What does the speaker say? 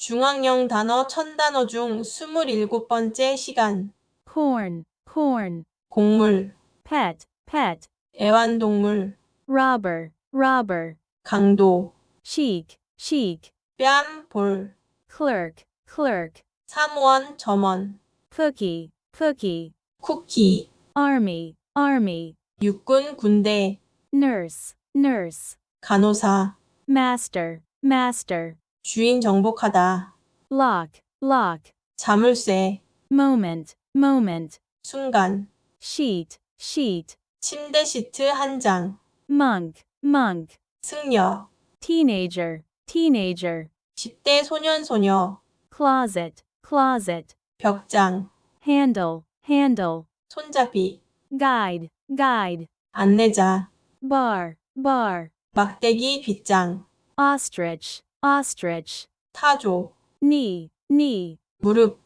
중앙형 단어 1000단어 중 27번째 시간. corn, corn, 곡물, pet, pet, 애완동물, robber, robber, 강도, chic, chic, 뺨, 볼, clerk, clerk, 사무원, 점원, cookie, cookie, 쿠키, army, army, 육군, 군대, nurse, nurse, 간호사, master, master, 주인 정복하다, lock, lock, 자물쇠, moment, moment, 순간, sheet, sheet, 침대 시트 한 장, monk, monk, 승려, teenager, teenager, 10대 소년 소녀, closet, closet, 벽장, handle, handle, 손잡이, guide, guide, 안내자, bar, bar, 막대기 빗장, ostrich, ostrich, 타조, knee, knee, 무릎,